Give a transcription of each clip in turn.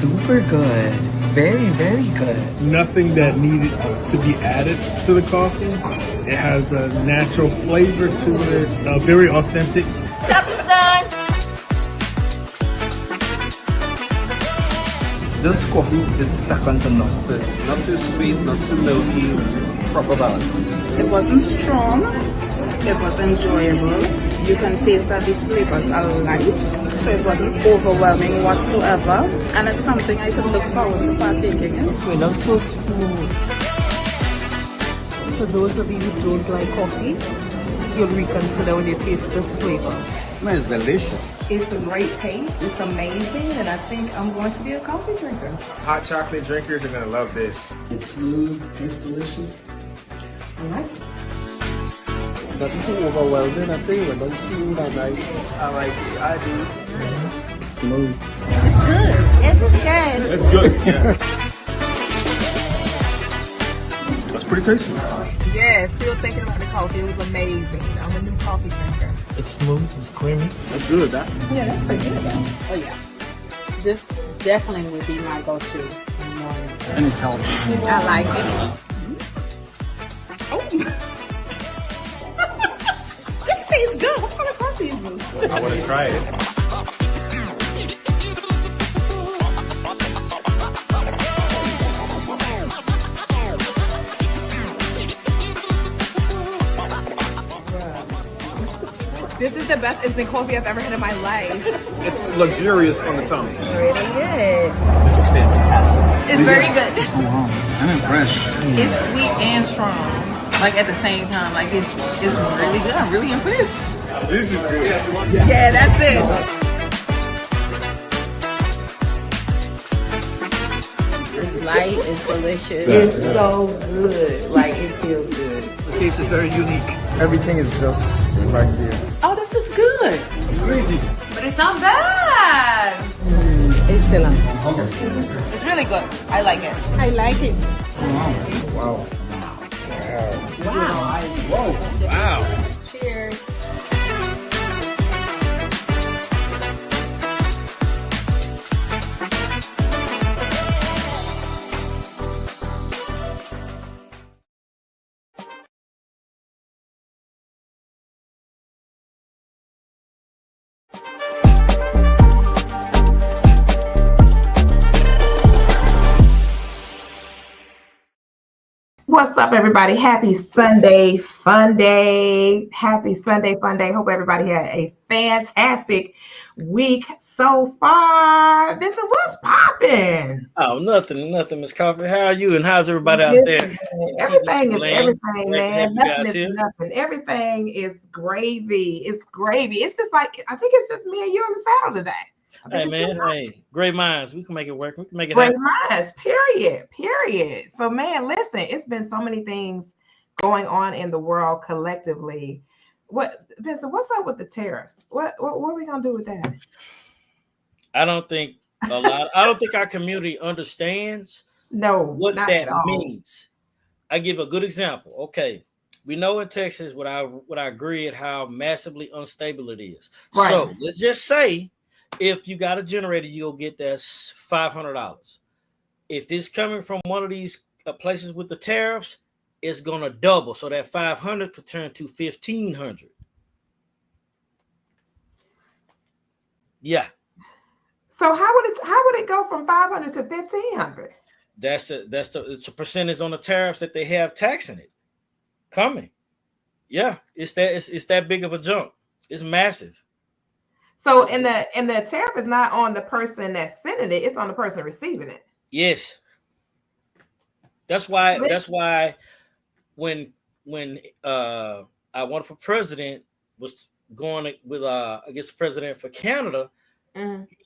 super good. Very, very good. Nothing that needed to be added to the coffee. It has a natural flavor to it, very authentic. Cup is done. This coffee is second to none. It's not too sweet, not too milky, proper balance. It wasn't strong. It was enjoyable. You can taste that the flavors are light, so it wasn't overwhelming whatsoever. And it's something I could look forward to partaking in. It was so smooth. For those of you who don't like coffee, you'll reconsider when you taste this flavor. It's delicious. It's a great taste. It's amazing, and I think I'm going to be a coffee drinker. Hot chocolate drinkers are gonna love this. It's smooth. It's delicious. I like it. Nothing too overwhelming. I tell you, not smooth and nice. I like it. I do. It's smooth. It's good. It's good. Yeah. That's pretty tasty. Yeah, still thinking about the coffee. It was amazing. I'm a new coffee drinker. It's smooth. It's creamy. That's good, huh? Yeah, that's pretty good though. Oh yeah. This definitely would be my go-to in the morning. And it's healthy. I like it. This tastes good. What kind of coffee is this? I want to try it. This is the best instant coffee I've ever had in my life. It's luxurious on the tongue. Really good. This is fantastic. It's very good. Wow. I'm impressed. It's sweet and strong, like at the same time. Like it's really good. I'm really impressed. This is good. Yeah, that's it. It's light. It's delicious. It's so good. Like, it feels good. The taste is very unique. Everything is just right there. Oh, this is good. It's crazy. But it's not bad. Excellent. It's really good. I like it. I like it. Wow. Wow. Cheers. What's up, everybody? Happy Sunday Fun Day. Happy Sunday Fun Day. Hope everybody had a fantastic week so far. Vincent, what's popping? Oh, nothing, Miss Koffe. How are you and how's everybody out there? Everything is Land. everything, Glad to have man. you Nothing guys is here. nothing. Everything is gravy. It's gravy. It's just like, I think it's just me and you on the saddle today. Hey, man. Hey, great minds. We can make it work. We can make it Great happen. minds, period. So, man, listen, it's been so many things going on in the world collectively. Vincent, what's up with the tariffs? What are we gonna do with that? I don't think our community understands No, what not that at all. means. I give a good example. Okay. We know in Texas with our grid how massively unstable it is. Right. So let's just say if you got a generator, you'll get that's $500. If it's coming from one of these places with the tariffs, it's gonna double. So that 500 could turn to 1,500. Yeah, So how would it go from 500 to 1,500? it's a percentage on the tariffs that they have taxing it coming. Yeah, it's that big of a jump. It's massive. So and the tariff is not on the person that's sending it; it's on the person receiving it. Yes. That's why when our wonderful president was going with I guess the president for Canada,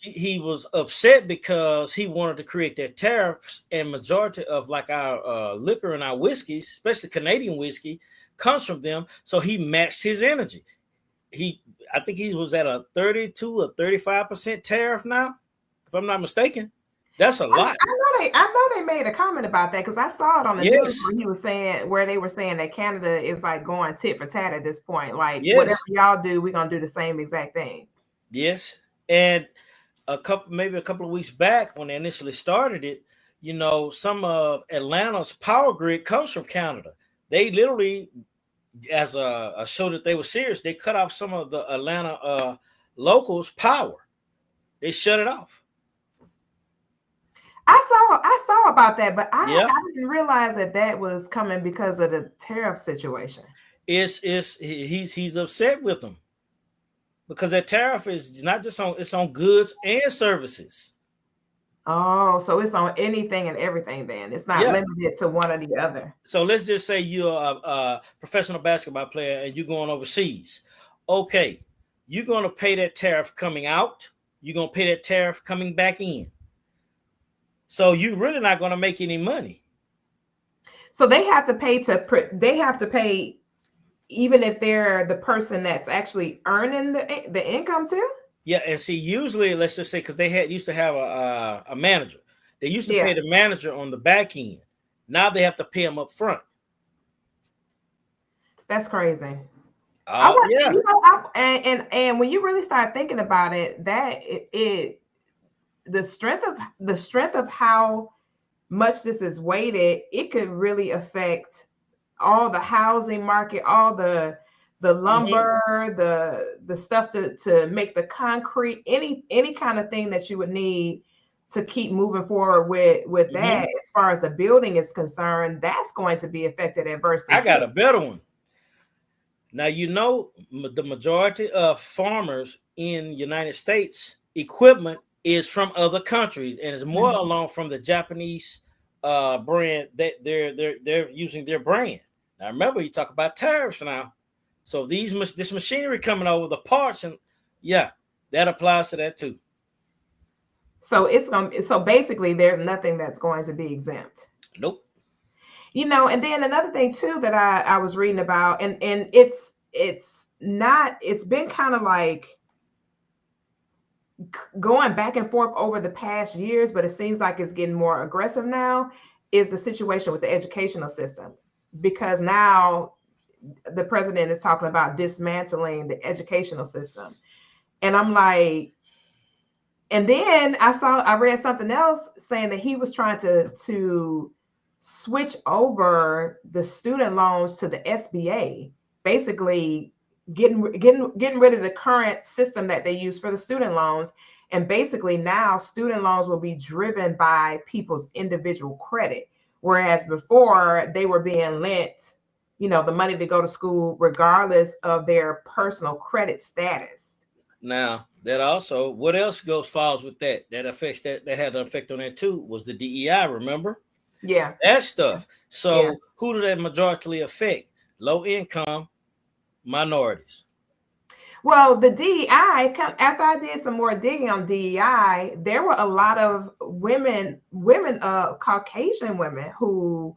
he was upset because he wanted to create that tariffs, and majority of like our liquor and our whiskeys, especially Canadian whiskey, comes from them. So he matched his energy. I think he was at a 32 or 35% tariff now, if I'm not mistaken. That's a lot. I know they made a comment about that because I saw it on the news where they were saying that Canada is like going tit for tat at this point. Like whatever y'all do, we're gonna do the same exact thing. Yes, and maybe a couple of weeks back when they initially started it, some of Atlanta's power grid comes from Canada. They literally, as a show that they were serious, they cut off some of the Atlanta locals' power. They shut it off. I saw about that, but Yeah. I didn't realize that was coming because of the tariff situation. He's upset with them because that tariff is not just it's on goods and services. Oh, so it's on anything and everything then. It's not limited to one or the other. So let's just say you're a professional basketball player and you're going overseas. Okay, you're going to pay that tariff coming out. You're going to pay that tariff coming back in. So you're really not going to make any money. So they have to pay even if they're the person that's actually earning the income too? Yeah, and see, usually, let's just say, because they used to have a manager. They used to pay the manager on the back end. Now they have to pay him up front. That's crazy. Yeah. And when you really start thinking about it, the strength of how much this is weighted, it could really affect all the housing market, all the lumber, the stuff to make the concrete, any kind of thing that you would need to keep moving forward with that. As far as the building is concerned, that's going to be affected adversely. I got a better one. Now, the majority of farmers in United States equipment is from other countries, and it's more along from the Japanese brand that they're using their brand. Now, remember, you talk about tariffs now. So this machinery coming over, the parts, and that applies to that too. So so basically there's nothing that's going to be exempt. Nope. And then another thing too that I was reading about, and it's been kind of like going back and forth over the past years, but it seems like it's getting more aggressive now, is the situation with the educational system. Because now the president is talking about dismantling the educational system. And I'm like, and then I read something else saying that he was trying to switch over the student loans to the SBA, basically getting rid of the current system that they use for the student loans. And basically now student loans will be driven by people's individual credit. Whereas before they were being lent, the money to go to school, regardless of their personal credit status. Now, that also, what else falls with that affects that had an effect on that too, was the DEI, remember? Yeah. That stuff. So who did that majority affect? Low income minorities. Well, the DEI, after I did some more digging on DEI, there were a lot of women, Caucasian women, who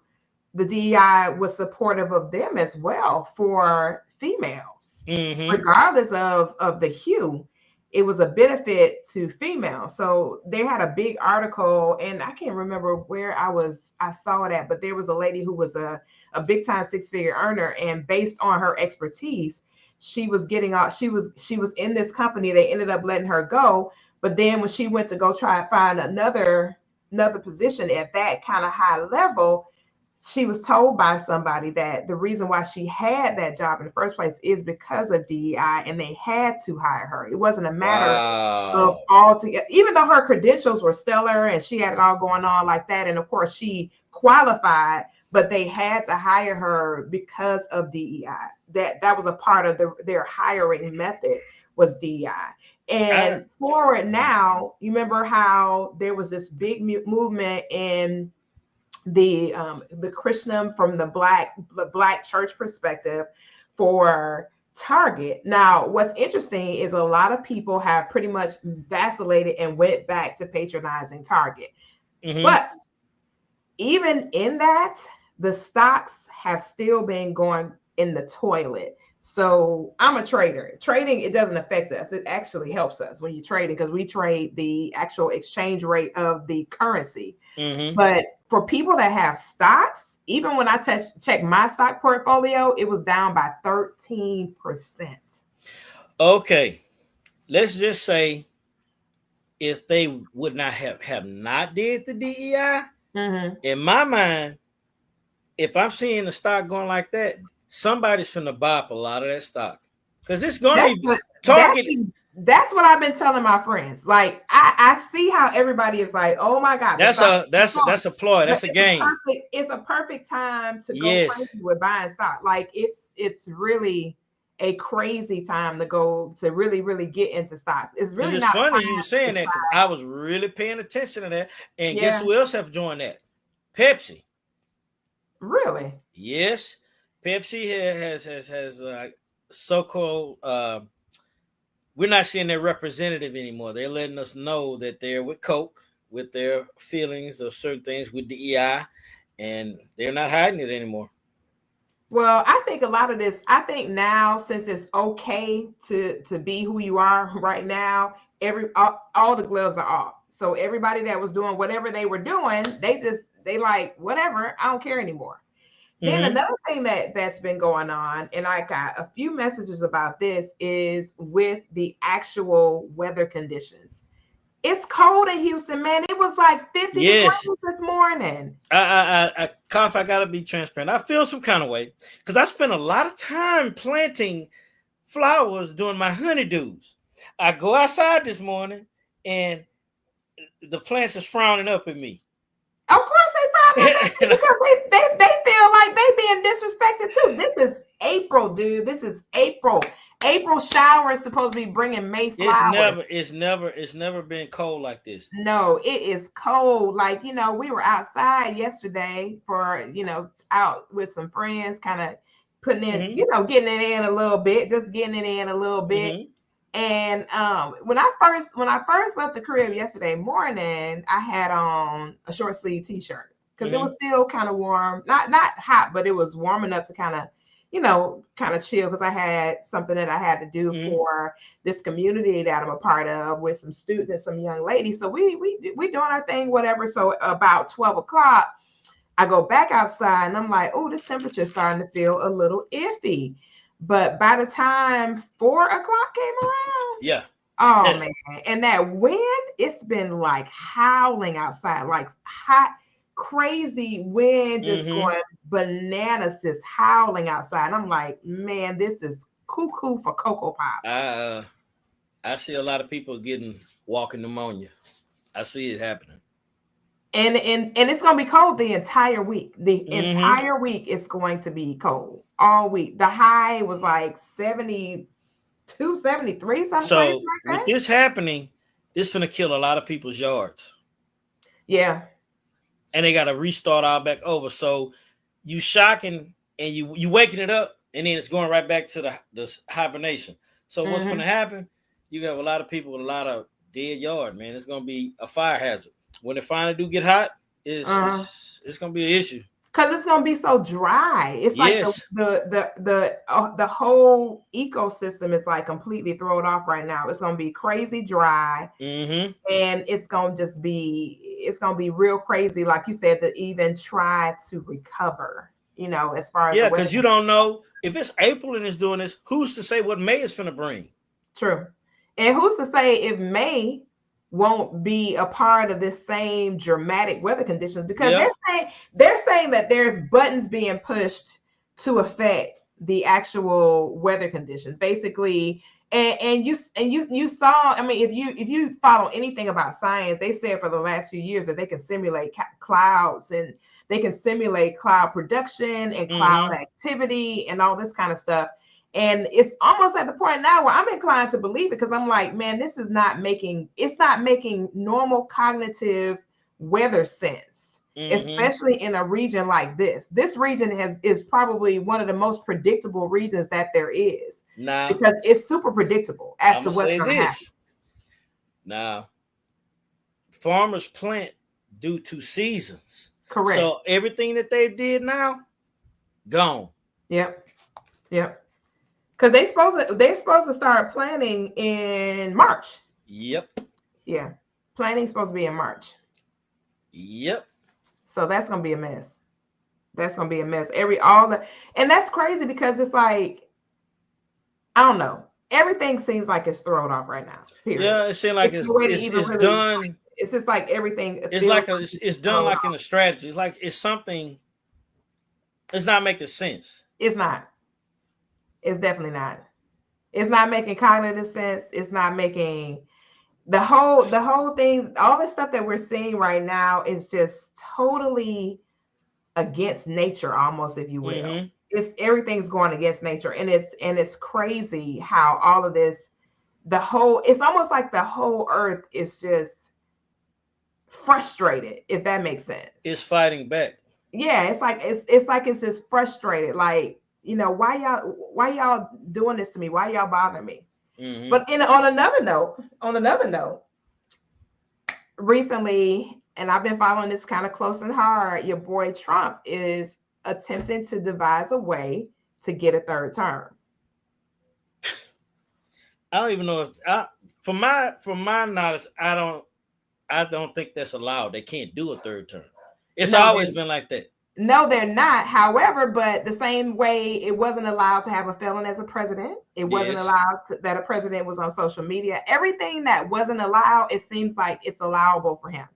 the DEI was supportive of them as well for females, regardless of the hue. It was a benefit to females. So they had a big article, and I can't remember where I saw it at, but there was a lady who was a big time 6-figure earner, and based on her expertise, she was in this company. They ended up letting her go. But then when she went to go try and find another position at that kind of high level, she was told by somebody that the reason why she had that job in the first place is because of DEI, and they had to hire her. It wasn't a matter of altogether, even though her credentials were stellar and she had it all going on like that. And of course she qualified, but they had to hire her because of DEI. That was a part of their hiring method, was DEI. And forward now, you remember how there was this big movement in the Christendom from the black church perspective for Target. Now, what's interesting is a lot of people have pretty much vacillated and went back to patronizing Target. But even in that, the stocks have still been going in the toilet. So I'm a trader. Trading, it doesn't affect us. It actually helps us when you trade it, because we trade the actual exchange rate of the currency. But for people that have stocks, even when I check my stock portfolio, it was down by 13%. Okay, let's just say if they would not have not did the DEI, Mm-hmm. in my mind, if I'm seeing the stock going like that, somebody's finna buy up a lot of that stock because it's gonna That's be good. target. That's what I've been telling my friends. Like I see how everybody is like, oh my God, the That's stock a is going. that's a ploy. But That's a game. it's a perfect time to go Yes, crazy with buying stock. Like it's really a crazy time to go to really get into stocks. It's because really it's not a funny time you were to saying that because try. I was really paying attention to that. And guess Yeah, who else have joined that? Pepsi. really. Yes, Pepsi has so-called. We're not seeing their representative anymore. They're letting us know that they're with Coke, with their feelings of certain things with DEI, and they're not hiding it anymore. Well, I think a lot of this, I think now since it's okay to be who you are right now, all the gloves are off. So everybody that was doing whatever they were doing, they like whatever, I don't care anymore. Then Mm-hmm. another thing that's been going on, and I got a few messages about this, is with the actual weather conditions. It's cold in Houston, man. It was like 50 Yes, degrees this morning. Koffe, I gotta be transparent. I feel some kind of way because I spent a lot of time planting flowers during my honeydews. I go outside this morning and the plants is frowning up at me. Of course they frown up at you And because they feel like they being disrespected too. This is April, dude. This is April. April shower is supposed to be bringing May flowers. it's never been cold like this. No, it is cold. Like, we were outside yesterday for, out with some friends, kind of putting in, Mm-hmm. getting it in a little bit, just getting it in a little bit. Mm-hmm. And when I first left the crib yesterday morning, I had on a short sleeve t-shirt because it was still kind of warm, not hot, but it was warm enough to kind of, kind of chill because I had something that I had to do for this community that I'm a part of with some students and some young ladies. So we doing our thing, whatever. So about 12 o'clock, I go back outside and I'm like, oh, this temperature is starting to feel a little iffy. But by the time 4 o'clock came around, Yeah. oh man, and that wind, it's been like howling outside, like hot, crazy wind just going bananas, just howling outside. And I'm like, man, this is cuckoo for Cocoa Pops. I see a lot of people getting walking pneumonia. I see it happening. And it's gonna be cold the entire week. The entire week is going to be cold all week. The high was like 72, 73, something so crazy like that. With this happening, it's gonna kill a lot of people's yards. Yeah. And they gotta restart all back over. So you shocking and you waking it up and then it's going right back to the hibernation. So what's gonna happen? You have a lot of people with a lot of dead yard, man. It's gonna be a fire hazard. When it finally do get hot, it's gonna be an issue. Because it's gonna be so dry. It's like the whole ecosystem is like completely thrown off right now. It's gonna be crazy dry, and it's gonna be real crazy, like you said, to even try to recover. As far as because you don't know if it's April and it's doing this. Who's to say what May is gonna bring? True, and who's to say if May won't be a part of this same dramatic weather conditions, because they're saying that there's buttons being pushed to affect the actual weather conditions, basically. And you saw, I mean, if you follow anything about science, they said for the last few years that they can simulate clouds and they can simulate cloud production and cloud activity and all this kind of stuff. And it's almost at the point now where I'm inclined to believe it because I'm like, man, this is not making normal cognitive weather sense, especially in a region like this. This region is probably one of the most predictable regions that there is. Because it's super predictable as to what's going to happen. Now, farmers plant due to seasons. Correct. So everything that they did now, gone. Yep. Because they're supposed to start planting in March. Yep. Yeah. Planting's supposed to be in March. Yep. So that's gonna be a mess. That's gonna be a mess. And that's crazy because it's like, I don't know. everything seems like it's thrown off right now. Period. Yeah, it seems like It's no way to even it's really done. it's just like everything It's feels like it's done thrown like off. in a strategy. It's like it's something. It's not making sense. It's not. It's definitely not. It's not making cognitive sense. It's not making the whole thing, all the stuff that we're seeing right now is just totally against nature, almost, if you will. Mm-hmm. It's everything's going against nature, and it's crazy how all of this, it's almost like the whole earth is just frustrated, if that makes sense. It's fighting back. Yeah, it's like it's just frustrated. Like, why y'all doing this to me? Why y'all bothering me? Mm-hmm. But on another note, recently, and I've been following this kind of close and hard, your boy Trump is attempting to devise a way to get a third term. I don't even know if from my knowledge, I don't think that's allowed. They can't do a third term. It's always been like that. No, they're not. However, but the same way it wasn't allowed to have a felon as a president, it wasn't allowed that a president was on social media. Everything that wasn't allowed, it seems like it's allowable for him.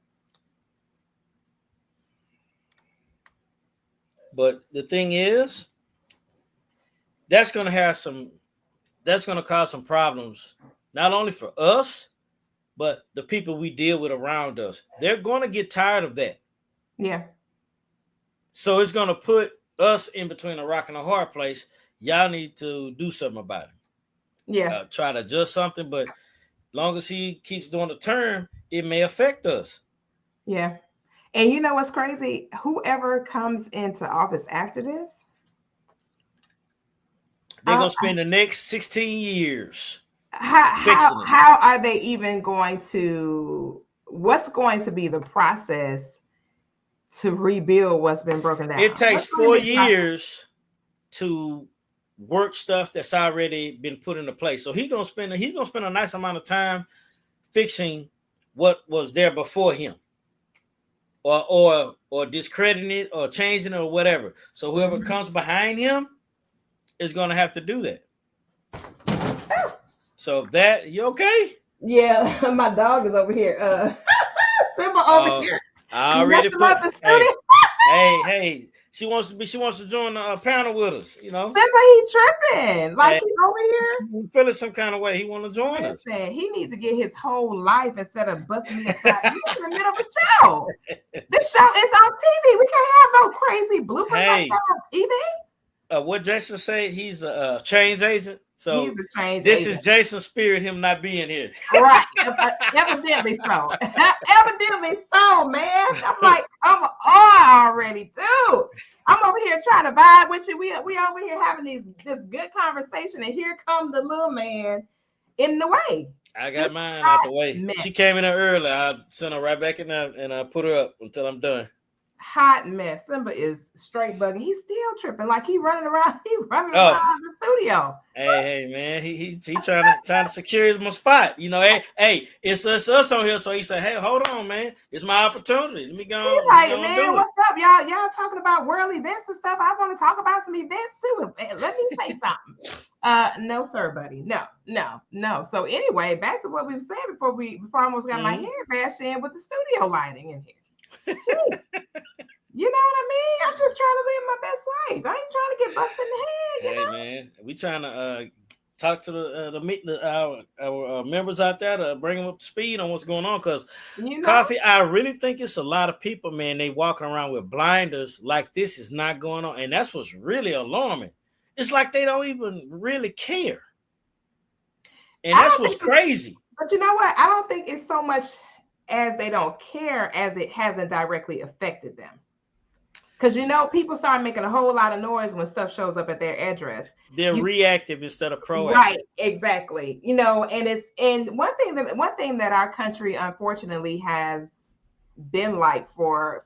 But the thing is, that's going to cause some problems, not only for us, but the people we deal with around us. They're going to get tired of that. Yeah. So it's going to put us in between a rock and a hard place. Y'all need to do something about it. Yeah. Try to adjust something, but as long as he keeps doing the term, it may affect us. Yeah. And you know what's crazy? Whoever comes into office after this, they're going to spend the next 16 years. How are they even going to, what's going to be the process to rebuild what's been broken down? It takes 4 years to work stuff that's already been put into place. So he's gonna spend a nice amount of time fixing what was there before him, or discrediting it or changing it or whatever. So whoever comes behind him is gonna have to do that. So you okay? Yeah, my dog is over here. Simba over here. I already put. Hey, she wants to join the panel with us. Simba, he tripping. Like, he over here. He's feeling some kind of way. He want to join us. He needs to get his whole life instead of busting me aside. He's in the middle of a show. This show is on TV. We can't have no crazy bloopers like that on TV. What Jason say? He's a change agent. So he's a change this agent. Is Jason's spirit, him not being here. Right. Evidently so. Evidently so, man. I'm like, I'm already, dude. I'm over here trying to vibe with you. We over here having this good conversation, and here comes the little man in the way. I got mine out the way. She came in there early. I sent her right back in there, and I put her up until I'm done. Hot mess. Simba is straight bugging. He's still tripping, like he running around. He running around the studio. Hey, man. He trying to secure my spot. You know, hey, it's us on here. So he said, hey, hold on, man. It's my opportunity. Let me go. He's like, man, what's up, y'all? Y'all talking about world events and stuff. I want to talk about some events too. Let me say something. No, sir, buddy. No. So anyway, back to what we were saying before I almost got my head bashed in with the studio lighting in here. Jeez. You know what I mean? I'm just trying to live my best life. I ain't trying to get busted in the head. You know? Man, we trying to talk to our members out there to bring them up to speed on what's going on. Because Koffe, I really think it's a lot of people, man. They walking around with blinders like this is not going on, and that's what's really alarming. It's like they don't even really care, and that's what's crazy. But you know what? I don't think it's so much as they don't care as it hasn't directly affected them. Because, people start making a whole lot of noise when stuff shows up at their address. They're reactive instead of proactive. Right, exactly. And one thing that our country unfortunately has been like for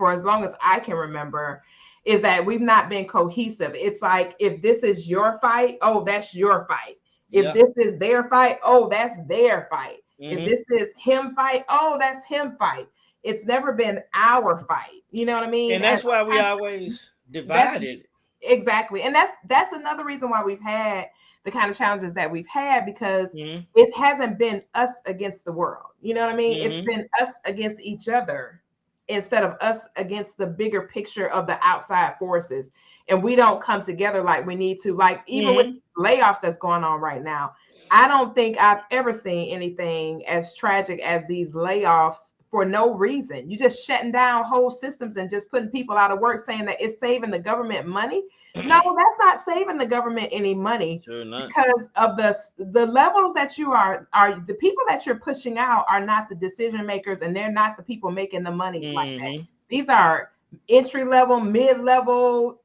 as long as I can remember is that we've not been cohesive. It's like, if this is your fight, oh, that's your fight. If this is their fight, oh, that's their fight. Mm-hmm. If this is him fight, oh, that's him fight. It's never been our fight. You know what I mean? And that's why we always divided. Exactly. And that's another reason why we've had the kind of challenges that we've had, because Mhm. it hasn't been us against the world. You know what I mean? It's Mhm. been us against each other instead of us against the bigger picture of the outside forces. And we don't come together like we need to. Like even with Mhm. layoffs that's going on right now, I don't think I've ever seen anything as tragic as these layoffs for no reason. You just shutting down whole systems and just putting people out of work, saying that it's saving the government money. No, that's not saving the government any money, Sure not. because of the levels that you are the people that you're pushing out are not the decision makers, and they're not the people making the money like that. Mhm. These are entry level, mid level,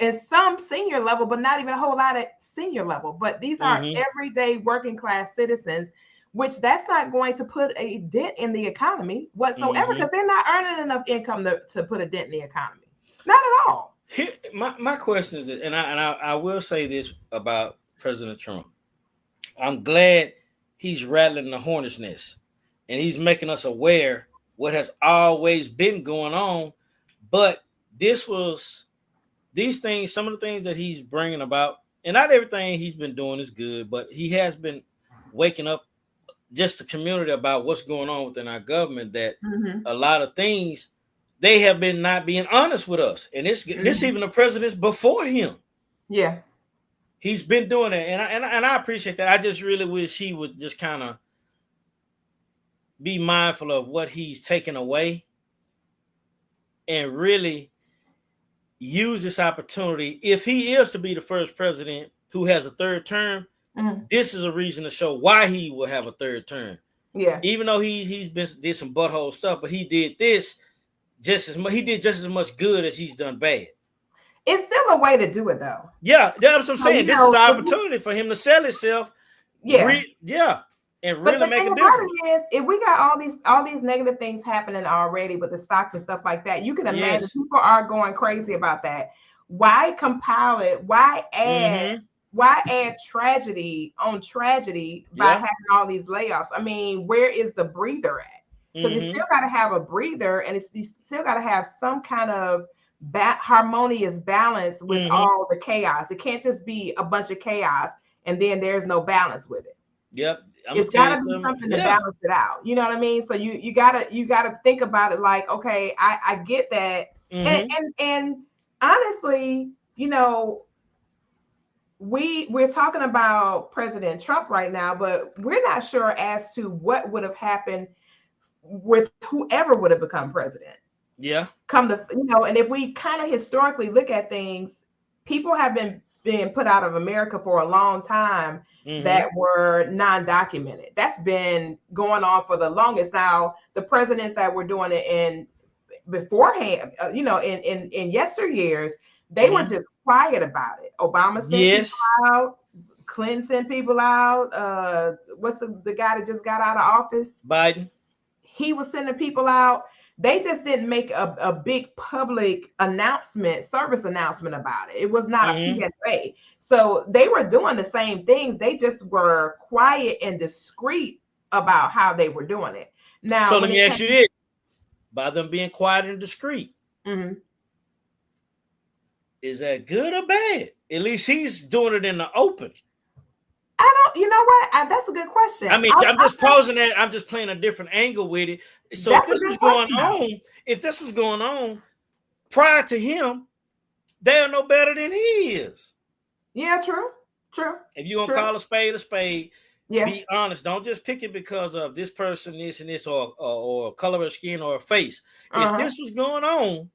and some senior level, but not even a whole lot at senior level. But these are Mhm. everyday working class citizens, which that's not going to put a dent in the economy whatsoever, Mhm. because they're not earning enough income to put a dent in the economy. Not at all. Here, my question is, and I will say this about President Trump. I'm glad he's rattling the hornet's nest, and he's making us aware what has always been going on. But these things, some of the things that he's bringing about, and not everything he's been doing is good, but he has been waking up just the community about what's going on within our government. That Mm-hmm. a lot of things they have been not being honest with us, and this even the presidents before him. Yeah. He's been doing it, and I appreciate that. I just really wish he would just kind of be mindful of what he's taking away and really use this opportunity. If he is to be the first president who has a third term, this is a reason to show why he will have a third term. Yeah. Even though he's did some butthole stuff, but he did this just as much. He did just as much good as he's done bad. It's still a way to do it, though. Yeah, that's what I'm saying. This is the if opportunity for him to sell himself. Yeah. And But really the make thing a about difference. it is, if we got all these negative things happening already with the stocks and stuff like that, you can imagine Yes. people are going crazy about that. Why compile it? Why add tragedy on tragedy by Yeah. having all these layoffs? I mean, where is the breather at? Because you still got to have a breather, and you still got to have some kind of harmonious balance with all the chaos. It can't just be a bunch of chaos and then there's no balance with it. Yep. It's got to be something to balance it out. You know what I mean? So you gotta think about it like, okay, I get that. And honestly, you know, we're talking about President Trump right now, but we're not sure as to what would have happened with whoever would have become president. Yeah. And if we kind of historically look at things, people have been put out of America for a long time that were non-documented. That's been going on for the longest. Now, the presidents that were doing it in beforehand, in yesteryears, they were just quiet about it. Obama sent people out, Clinton sent people out. What's the guy that just got out of office? Biden. He was sending people out. They just didn't make a big public service announcement about it. It was not a PSA. So they were doing the same things. They just were quiet and discreet about how they were doing it. Now, so let me ask you this: by them being quiet and discreet, is that good or bad? At least he's doing it in the open. You know what? That's a good question. I mean, I'm just posing that. I'm just playing a different angle with it. So if this was going on prior to him, they're no better than he is. Yeah, true. If you want to call a spade, be honest. Don't just pick it because of this person, this and this, or color of skin or a face. If this was going on,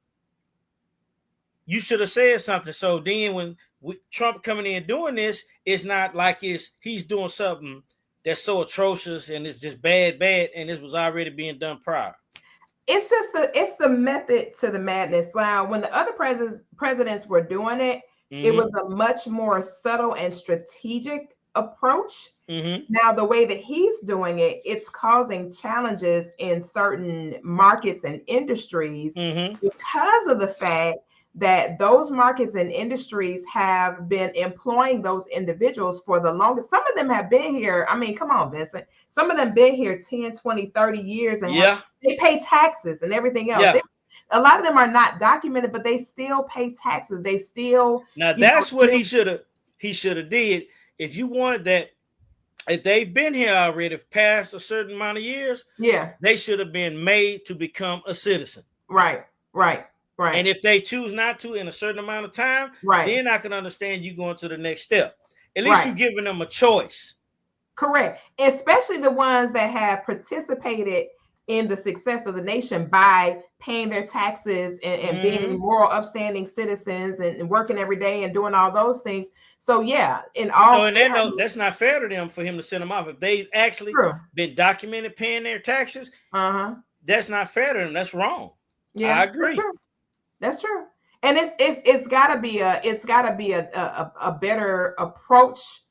you should have said something. So then when Trump coming in doing this, it's not like he's doing something that's so atrocious and it's just bad, and this was already being done prior. It's just the method to the madness. Now, when the other presidents were doing it, it was a much more subtle and strategic approach. Now, the way that he's doing it, it's causing challenges in certain markets and industries because of the fact that those markets and industries have been employing those individuals for the longest. Some of them have been here. I mean, come on, Vincent. Some of them been here 10, 20, 30 years and they pay taxes and everything else. A lot of them are not documented, but they still pay taxes. They still what he should have did if you wanted that, if they've been here already past a certain amount of years, Yeah. they should have been made to become a citizen. Right. And if they choose not to in a certain amount of time, then I can understand you going to the next step. At least you're giving them a choice. Correct. Especially the ones that have participated in the success of the nation by paying their taxes and being moral, upstanding citizens and working every day and doing all those things. So yeah, that's not fair to them for him to send them off. If they've actually been documented paying their taxes, that's not fair to them. That's wrong. Yeah, I agree. That's true. And it's gotta be a better approach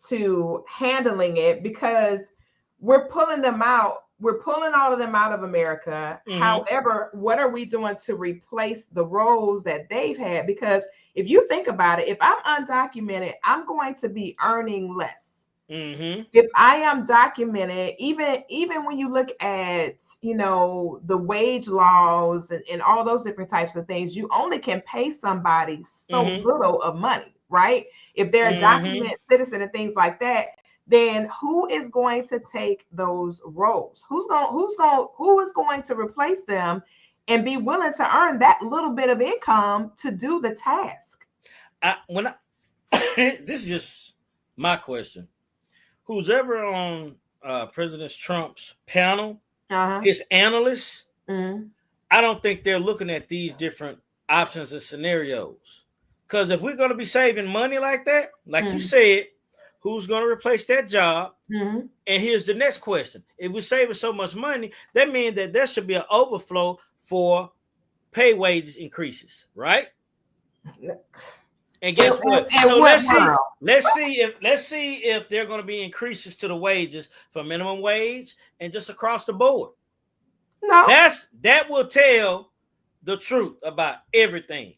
to handling it, because we're pulling them out. We're pulling all of them out of America. However, what are we doing to replace the roles that they've had? Because if you think about it, if I'm undocumented, I'm going to be earning less. If I am documented, even when you look at, the wage laws and all those different types of things, you only can pay somebody so little of money, right? If they're a documented citizen and things like that, then who is going to take those roles? Who is going to replace them and be willing to earn that little bit of income to do the task? This is just my question. Who's ever on President Trump's panel, his analysts, I don't think they're looking at these different options and scenarios. Because if we're going to be saving money like that, like you said, who's going to replace that job? And here's the next question. If we're saving so much money, that means that there should be an overflow for pay wage increases, right? And guess what? So let's see if there are going to be increases to the wages for minimum wage and just across the board. No, that will tell the truth about everything.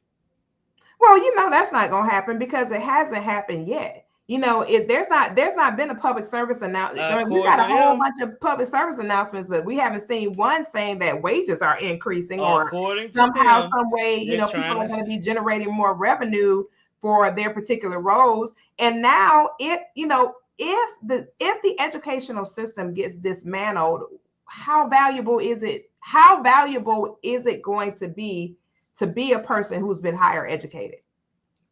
Well, that's not going to happen because it hasn't happened yet. There's not been a public service announcement. We got a whole bunch of public service announcements, but we haven't seen one saying that wages are increasing or somehow, some way, people are going to be generating more revenue for their particular roles. And now, if the educational system gets dismantled, how valuable is it? How valuable is it going to be a person who's been higher educated?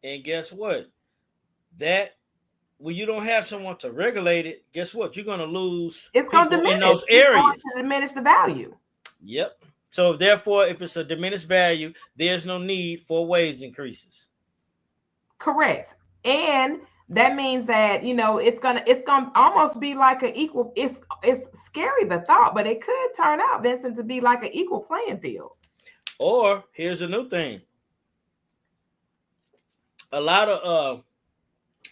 And guess what? When you don't have someone to regulate it, guess what? You're going to lose. It's going to diminish in those areas. It's going to diminish the value. Yep. So therefore, if it's a diminished value, there's no need for wage increases. Correct. And that means that it's gonna almost be like an equal. It's scary, the thought, but it could turn out, Vincent, to be like an equal playing field. Or here's a new thing. A lot of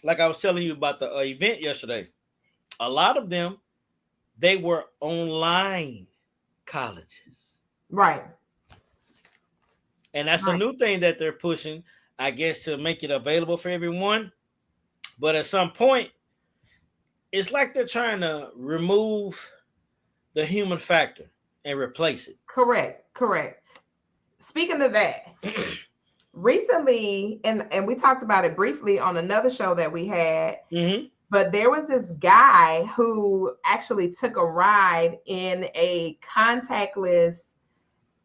like I was telling you about the event yesterday, a lot of them, they were online colleges. Right. And that's a new thing that they're pushing, I guess, to make it available for everyone. But at some point, it's like they're trying to remove the human factor and replace it. Correct. Speaking of that, recently, and we talked about it briefly on another show that we had, but there was this guy who actually took a ride in a contactless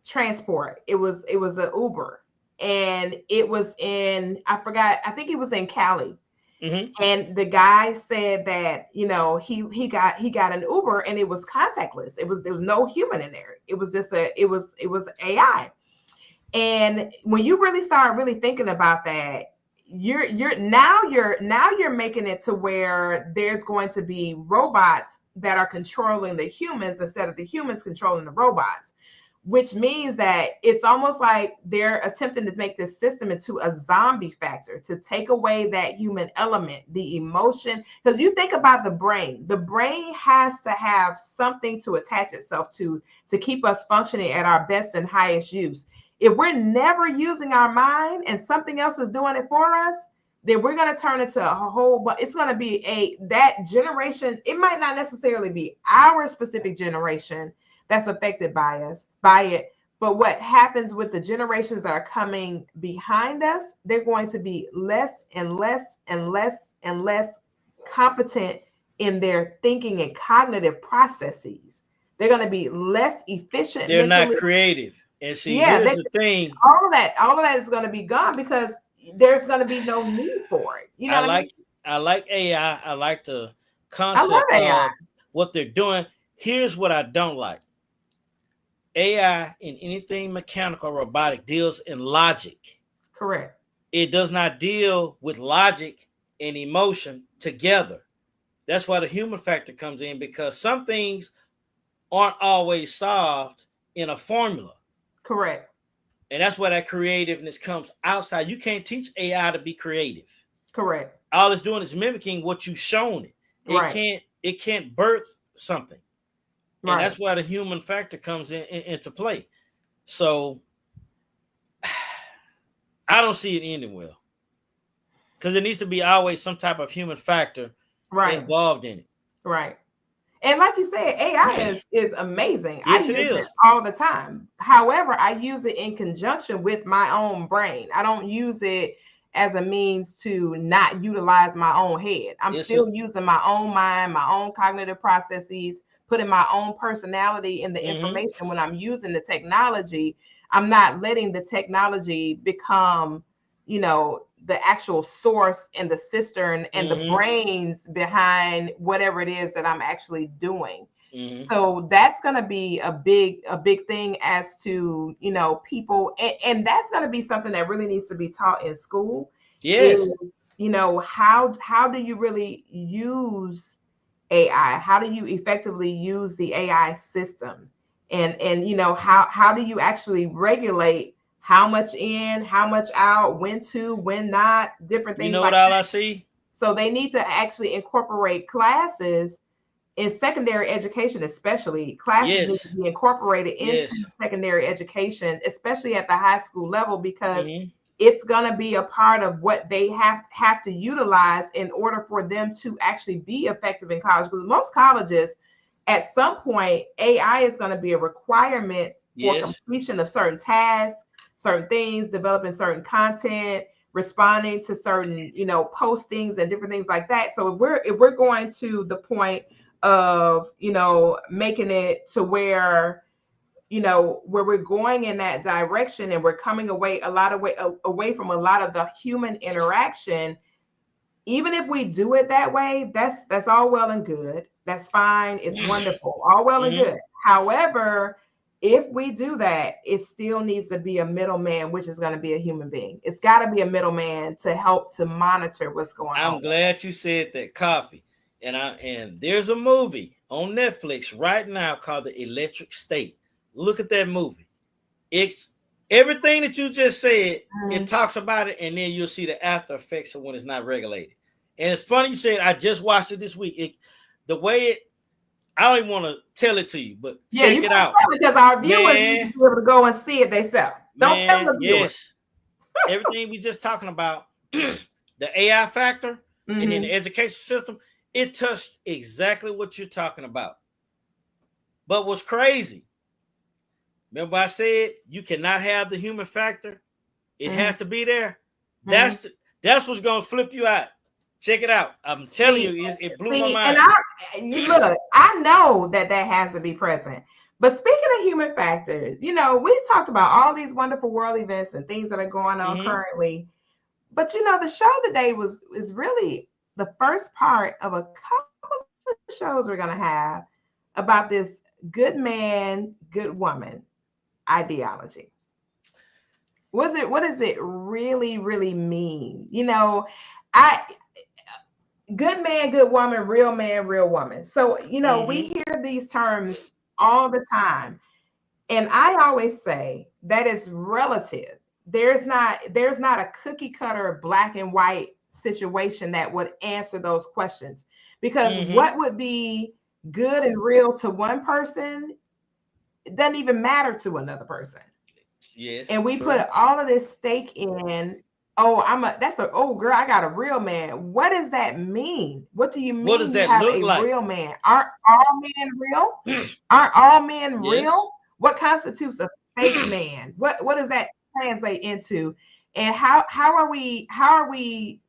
transport. It was an Uber, and it was I think it was in Cali. And the guy said that he got an Uber and it was contactless. There was no human in there. It was just it was AI. And when you really start really thinking about that, you're making it to where there's going to be robots that are controlling the humans instead of the humans controlling the robots, which means that it's almost like they're attempting to make this system into a zombie factor, to take away that human element, the emotion. Because you think about the brain has to have something to attach itself to keep us functioning at our best and highest use. If we're never using our mind and something else is doing it for us, then we're going to turn into a whole, but it's going to be that generation. It might not necessarily be our specific generation that's affected by it. But what happens with the generations that are coming behind us, they're going to be less and less and less and less competent in their thinking and cognitive processes. They're going to be less efficient They're not mentally. creative. And see, Yeah, here's the thing. all of that is going to be gone because there's going to be no need for it. You know what I mean? I like AI. I like the I love concept AI. of what they're doing. Here's what I don't like. AI in anything mechanical or robotic deals in logic. Correct. It does not deal with logic and emotion together. That's why the human factor comes in, because some things aren't always solved in a formula. Correct. And that's where that creativeness comes outside. You can't teach AI to be creative. Correct. All it's doing is mimicking what you've shown it. It can't birth something. And that's why the human factor comes into play. So I don't see it ending well, because there needs to be always some type of human factor involved in it. Right. And like you said, AI is amazing. Yes, I use it all the time. However, I use it in conjunction with my own brain. I don't use it as a means to not utilize my own head. I'm still using my own mind, my own cognitive processes, putting my own personality in the information. When I'm using the technology, I'm not letting the technology become, you know, the actual source and the cistern and the brains behind whatever it is that I'm actually doing. So that's going to be a big thing as to, you know, people, and that's going to be something that really needs to be taught in school. Yes. Is, you know, how do you really use AI? How do you effectively use the AI system? And you know, how do you actually regulate how much in, how much out, when to, when not, different things. You know what all I see? So they need to actually incorporate classes in secondary education, especially classes need to be incorporated into secondary education, especially at the high school level, because it's going to be a part of what they have to utilize in order for them to actually be effective in college. Because most colleges, at some point, AI is going to be a requirement for completion of certain tasks, certain things, developing certain content, responding to certain, you know, postings and different things like that. So if we're going to the point of, you know, making it to where, you know, where we're going in that direction and we're coming away from a lot of the human interaction, even if we do it that way, that's all well and good. That's fine. It's wonderful. All well and good. However, if we do that, it still needs to be a middleman, which is going to be a human being. It's got to be a middleman to help to monitor what's going on. I'm glad you said that, Koffe. And there's a movie on Netflix right now called The Electric State. Look at that movie. It's everything that you just said. It talks about it, and then you'll see the after effects of when it's not regulated. And it's funny you said, I just watched it this week. I don't even want to tell it to you, but check it out. Because our viewers need to be able to go and see it themselves. Don't tell the viewers. Everything we just talking about, the AI factor, and then the education system, it touched exactly what you're talking about. But what's crazy, remember I said you cannot have the human factor. It has to be there. That's what's going to flip you out. Check it out. I'm telling you, it blew my mind. And look, I know that has to be present. But speaking of human factors, you know, we talked about all these wonderful world events and things that are going on currently. But, you know, the show today is really the first part of a couple of shows we're going to have about this good man, good woman ideology. What does it really, really mean? You know, good man, good woman, real man, real woman. So, you know, we hear these terms all the time. And I always say that is relative. There's not a cookie cutter black and white situation that would answer those questions, because what would be good and real to one person doesn't even matter to another person. Yes. And we put all of this stake in, oh girl, I got a real man. What does that mean? What do you mean? What does that look like? Real man? Aren't all men real? Aren't all men real? What constitutes a fake man? What does that translate into? And how are we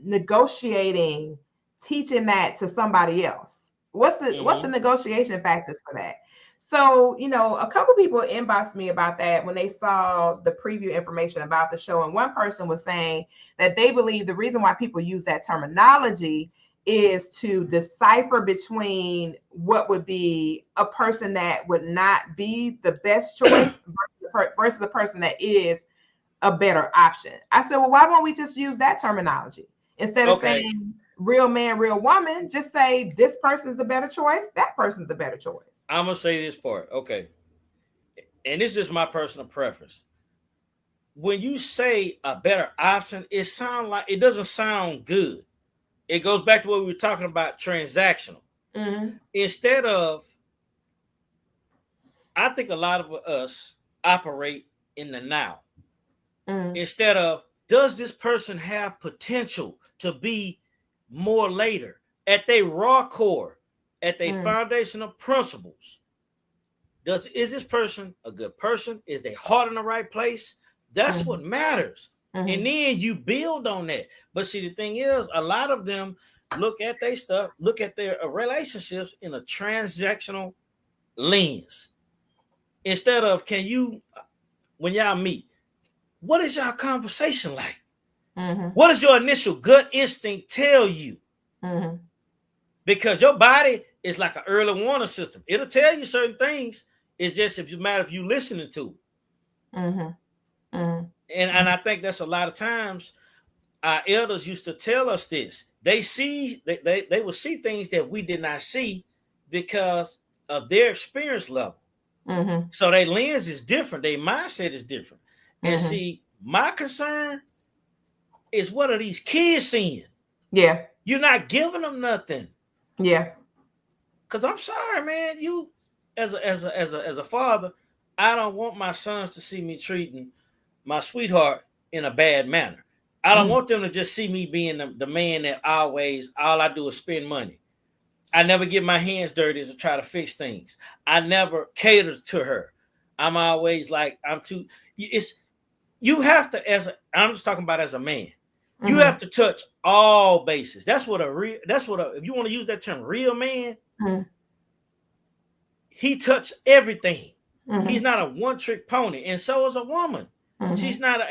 negotiating teaching that to somebody else? What's the negotiation factors for that? So, a couple people inboxed me about that when they saw the preview information about the show. And one person was saying that they believe the reason why people use that terminology is to decipher between what would be a person that would not be the best choice versus the person that is a better option. I said, well, why won't we just use that terminology? Instead of saying real man, real woman, just say this person's a better choice, that person's a better choice. I'm gonna say this part, okay, and this is just my personal preference. When you say a better option, it doesn't sound good. It goes back to what we were talking about, transactional. Instead of, I think a lot of us operate in the now. Instead of, does this person have potential to be more later? At their raw core, at their foundational principles, is this person a good person? Is their heart in the right place? That's what matters. And then you build on that. But see, the thing is, a lot of them look at their stuff, look at their relationships in a transactional lens. Instead of, when y'all meet, what is y'all conversation like? What does your initial gut instinct tell you? Because your body is like an early warning system. It'll tell you certain things. It's just if you listening to it. And I think that's a lot of times our elders used to tell us this. They will see things that we did not see because of their experience level. So their lens is different. Their mindset is different. And see, my concern is, what are these kids seeing? Yeah. You're not giving them nothing. Yeah. Because I'm sorry, man. You, as a father, I don't want my sons to see me treating my sweetheart in a bad manner. I don't want them to just see me being the man that all I do is spend money. I never get my hands dirty to try to fix things. I never cater to her. I'm always like, you have to, I'm just talking about as a man, you have to touch all bases. If you want to use that term, real man, he touched everything. He's not a one-trick pony, and so is a woman. She's not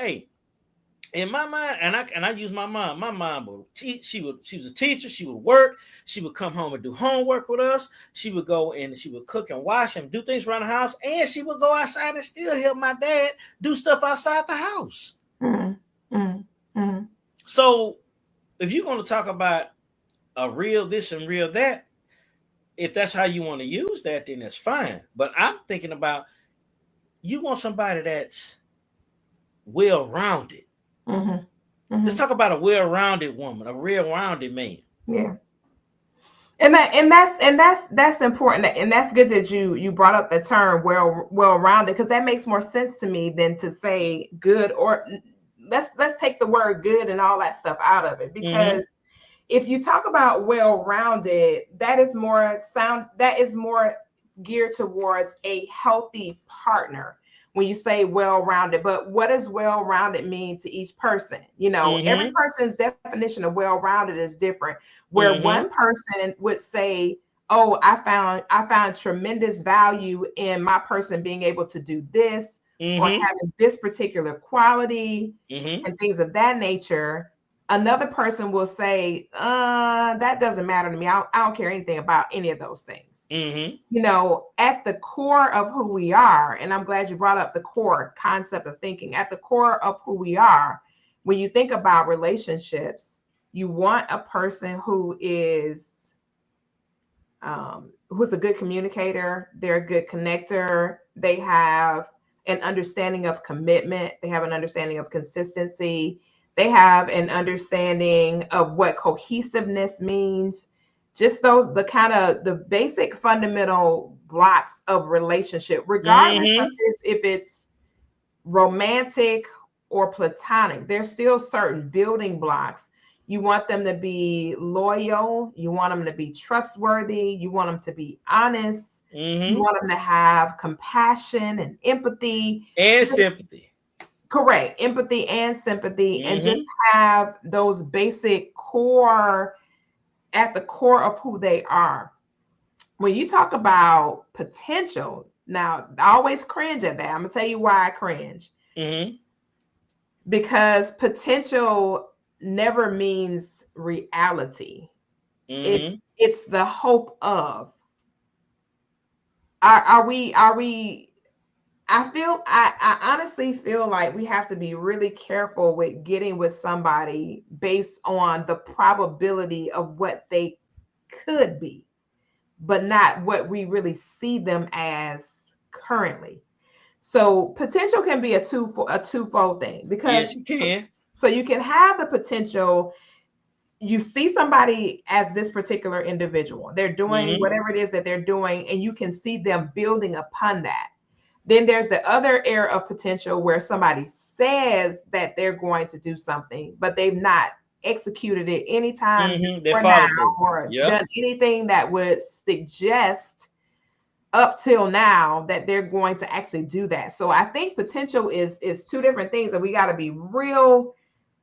in my mind, and I use my mom. My mom would teach. She was a teacher. She would work. She would come home and do homework with us. She would go and she would cook and wash and do things around the house, and she would go outside and still help my dad do stuff outside the house. So, if you're going to talk about a real this and real that, if that's how you want to use that, then that's fine. But I'm thinking about, you want somebody that's well-rounded. Let's talk about a well-rounded woman, a well-rounded man. Yeah. And that's important, and that's good that you brought up the term well-rounded, because that makes more sense to me than to say good, or let's take the word good and all that stuff out of it, because if you talk about well-rounded, that is more geared towards a healthy partner. When you say well-rounded, but what does well-rounded mean to each person? Every person's definition of well-rounded is different. Where one person would say, "Oh, I found tremendous value in my person being able to do this or having this particular quality and things of that nature." Another person will say, that doesn't matter to me. I don't care anything about any of those things. At the core of who we are, and I'm glad you brought up the core concept of thinking, at the core of who we are, when you think about relationships, you want a person who is who's a good communicator. They're a good connector. They have an understanding of commitment. They have an understanding of consistency. They have an understanding of what cohesiveness means. Just the basic fundamental blocks of relationship, regardless of if it's romantic or platonic. There's still certain building blocks. You want them to be loyal. You want them to be trustworthy. You want them to be honest. You want them to have compassion and empathy. And sympathy. Correct. Empathy and sympathy, and just have those basic core at the core of who they are. When you talk about potential, now I always cringe at that. I'm gonna tell you why I cringe. Mm-hmm. Because potential never means reality. Mm-hmm. It's the hope of. Are we I honestly feel like we have to be really careful with getting with somebody based on the probability of what they could be, but not what we really see them as currently. So potential can be a twofold thing, because Yes, you can. so you can have the potential. You see somebody as this particular individual, they're doing Mm-hmm. whatever it is that they're doing, and you can see them building upon that. Then there's the other area of potential where somebody says that they're going to do something, but they've not executed it anytime Mm-hmm. They before now, follow through. or Yep. done anything that would suggest up till now that they're going to actually do that. So I think potential is two different things, and we got to be real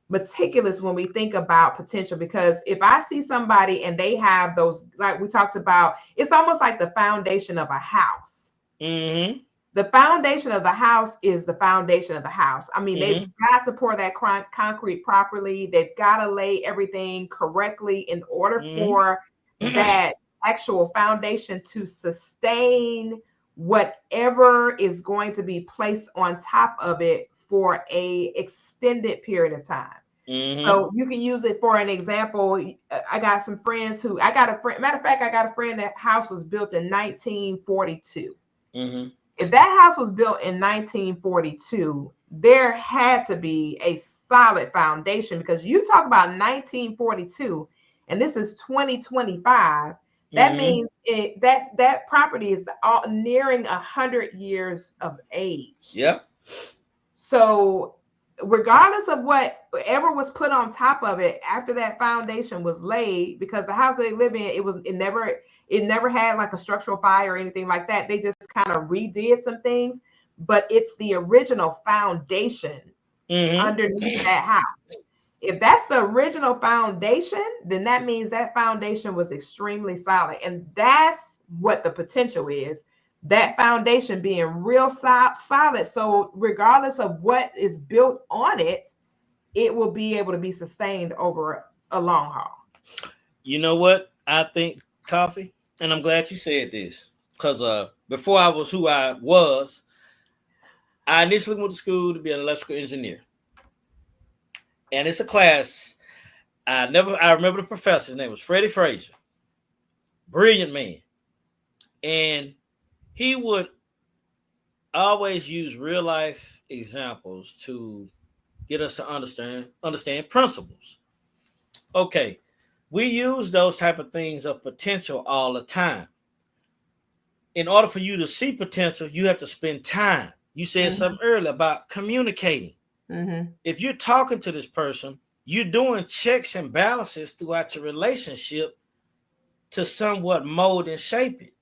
meticulous when we think about potential, because if I see somebody and they have those, like we talked about, it's almost like the foundation of a house. Mm-hmm. The foundation of the house is the foundation of the house. I mean, they've Mm-hmm. got to pour that concrete properly. They've got to lay everything correctly in order for Mm-hmm. that actual foundation to sustain whatever is going to be placed on top of it for a extended period of time. Mm-hmm. So you can use it for an example. I got some friends who, I got a friend, matter of fact, I got a friend that house was built in 1942. Mm-hmm. If that house was built in 1942, there had to be a solid foundation, because you talk about 1942 and this is 2025. That Mm-hmm. means that property is all nearing 100 years of age. Yep. So regardless of whatever was put on top of it after that foundation was laid, because the house they live in, it never had like a structural fire or anything like that. They just kind of redid some things, but it's the original foundation underneath that house. If that's the original foundation, then that means that foundation was extremely solid. And that's what the potential is. That foundation being real solid. So regardless of what is built on it, it will be able to be sustained over a long haul. You know what? I think, Koffe, and I'm glad you said this, because before I was who I was, I initially went to school to be an electrical engineer. And it's a class. I remember the professor. His name was Freddie Frazier. Brilliant man. And he would always use real life examples to get us to understand principles. Okay, we use those type of things of potential all the time. In order for you to see potential, you have to spend time. You said something earlier about communicating. If you're talking to this person, you're doing checks and balances throughout your relationship to somewhat mold and shape it.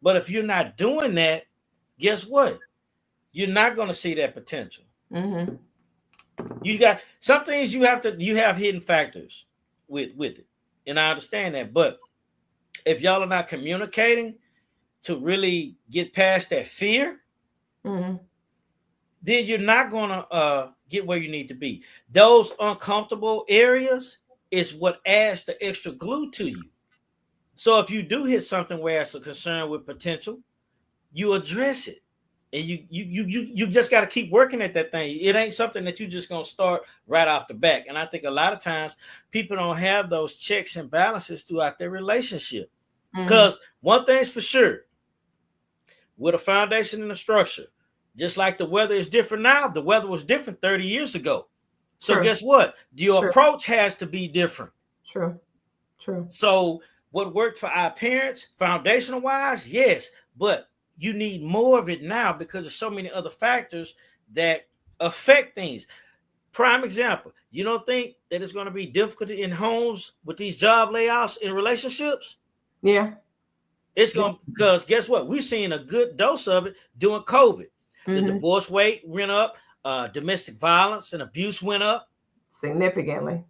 But if you're not doing that, guess what? You're not going to see that potential. You got some things you have hidden factors with it. And I understand that. But if y'all are not communicating to really get past that fear, then you're not going to get where you need to be. Those uncomfortable areas is what adds the extra glue to you. So if you do hit something where it's a concern with potential, you address it. And you just got to keep working at that thing. It ain't something that you just going to start right off the back. And I think a lot of times people don't have those checks and balances throughout their relationship. Because one thing's for sure, with a foundation and a structure, just like the weather is different now, the weather was different 30 years ago. So guess what? Your approach has to be different. True. So what worked for our parents, foundational wise, yes, but you need more of it now because there's so many other factors that affect things. Prime example, you don't think that it's going to be difficulty in homes with these job layoffs in relationships? Yeah. It's going to, because guess what? We've seen a good dose of it during COVID. The divorce rate went up, domestic violence and abuse went up significantly.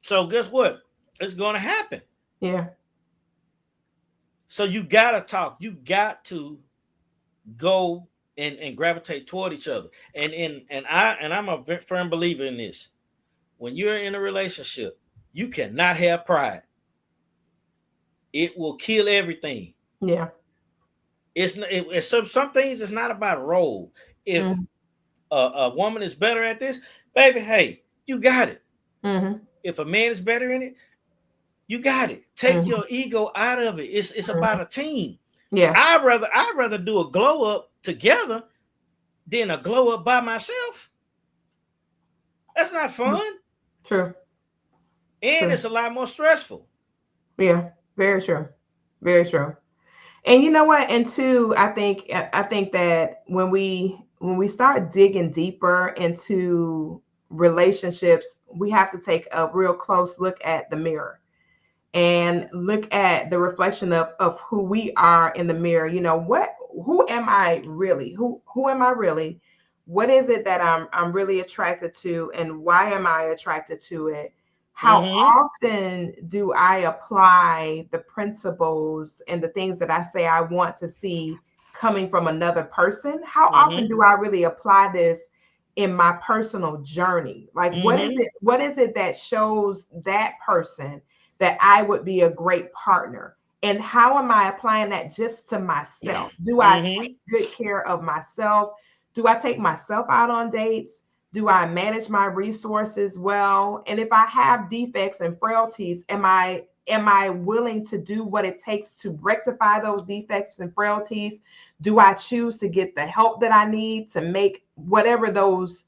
So guess what? It's going to happen. Yeah. So you got to talk. You got to go and gravitate toward each other. And I'm a firm believer in this. When you're in a relationship, you cannot have pride. It will kill everything. Yeah. It's some things. It's not about role. If a woman is better at this, baby, hey, you got it. If a man is better in it, you got it. Take your ego out of it. It's about a team. Yeah. I'd rather do a glow up together than a glow up by myself. That's not fun. True. And it's a lot more stressful. Yeah, very true. Very true. And you know what? And two, I think that when we start digging deeper into relationships, we have to take a real close look at the mirror and look at the reflection of who we are in the mirror. You know, who am I really? Who am I really? What is it that I'm really attracted to, and why am I attracted to it? How often do I apply the principles and the things that I say I want to see coming from another person? How often do I really apply this in my personal journey? Like, what is it that shows that person that I would be a great partner? And how am I applying that just to myself? Do I take good care of myself? Do I take myself out on dates? Do I manage my resources well? And if I have defects and frailties, am I willing to do what it takes to rectify those defects and frailties? Do I choose to get the help that I need to make whatever those,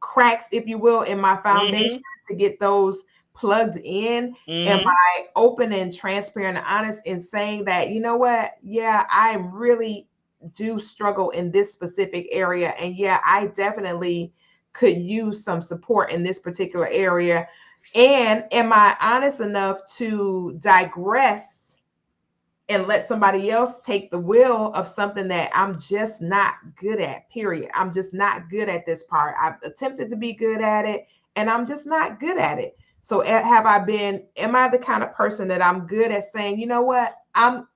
cracks, if you will, in my foundation, to get those plugged in? Am I open and transparent and honest in saying that, you know what? Yeah, I really do struggle in this specific area. And yeah, I definitely could use some support in this particular area. And am I honest enough to digress and let somebody else take the wheel of something that I'm just not good at, period? I'm just not good at this part. I've attempted to be good at it and I'm just not good at it. So am I the kind of person that I'm good at saying, you know what?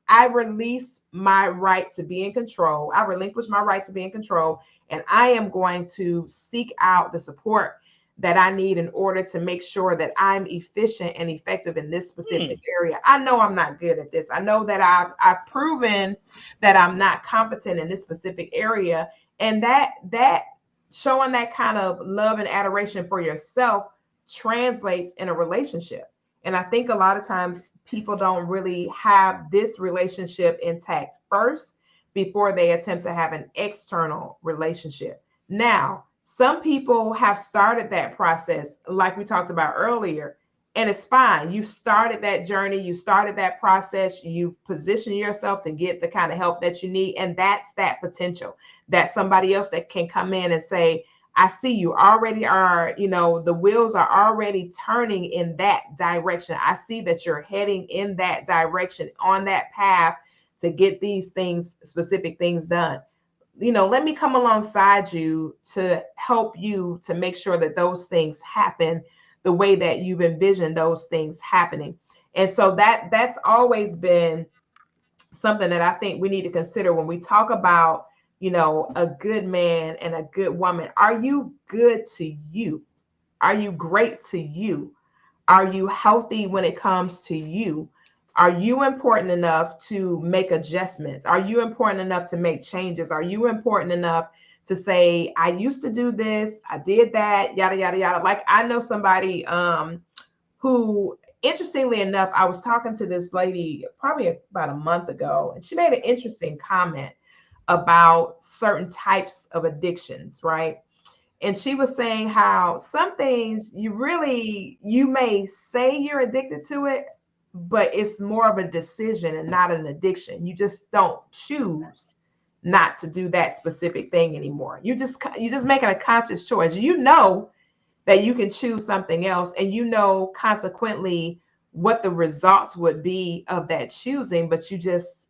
I release my right to be in control. I relinquish my right to be in control. And I am going to seek out the support that I need in order to make sure that I'm efficient and effective in this specific area. I know I'm not good at this. I know that I've proven that I'm not competent in this specific area. And that showing that kind of love and adoration for yourself translates in a relationship. And I think a lot of times people don't really have this relationship intact first before they attempt to have an external relationship. Now, some people have started that process, like we talked about earlier, and it's fine. You started that journey, you started that process, you've positioned yourself to get the kind of help that you need. And that's that potential that somebody else that can come in and say, I see you already are, the wheels are already turning in that direction. I see that you're heading in that direction on that path to get these specific things done. Let me come alongside you to help you to make sure that those things happen the way that you've envisioned those things happening. And so that's always been something that I think we need to consider when we talk about a good man and a good woman. Are you good to you? Are you great to you? Are you healthy when it comes to you? Are you important enough to make adjustments? Are you important enough to make changes? Are you important enough to say, I used to do this, I did that, yada, yada, yada. Like, I know somebody who, interestingly enough, I was talking to this lady probably about a month ago, and she made an interesting comment about certain types of addictions, right? And she was saying how some things you may say you're addicted to it, but it's more of a decision and not an addiction. You just don't choose not to do that specific thing anymore. You just making a conscious choice. You know that you can choose something else, and consequently what the results would be of that choosing, but you just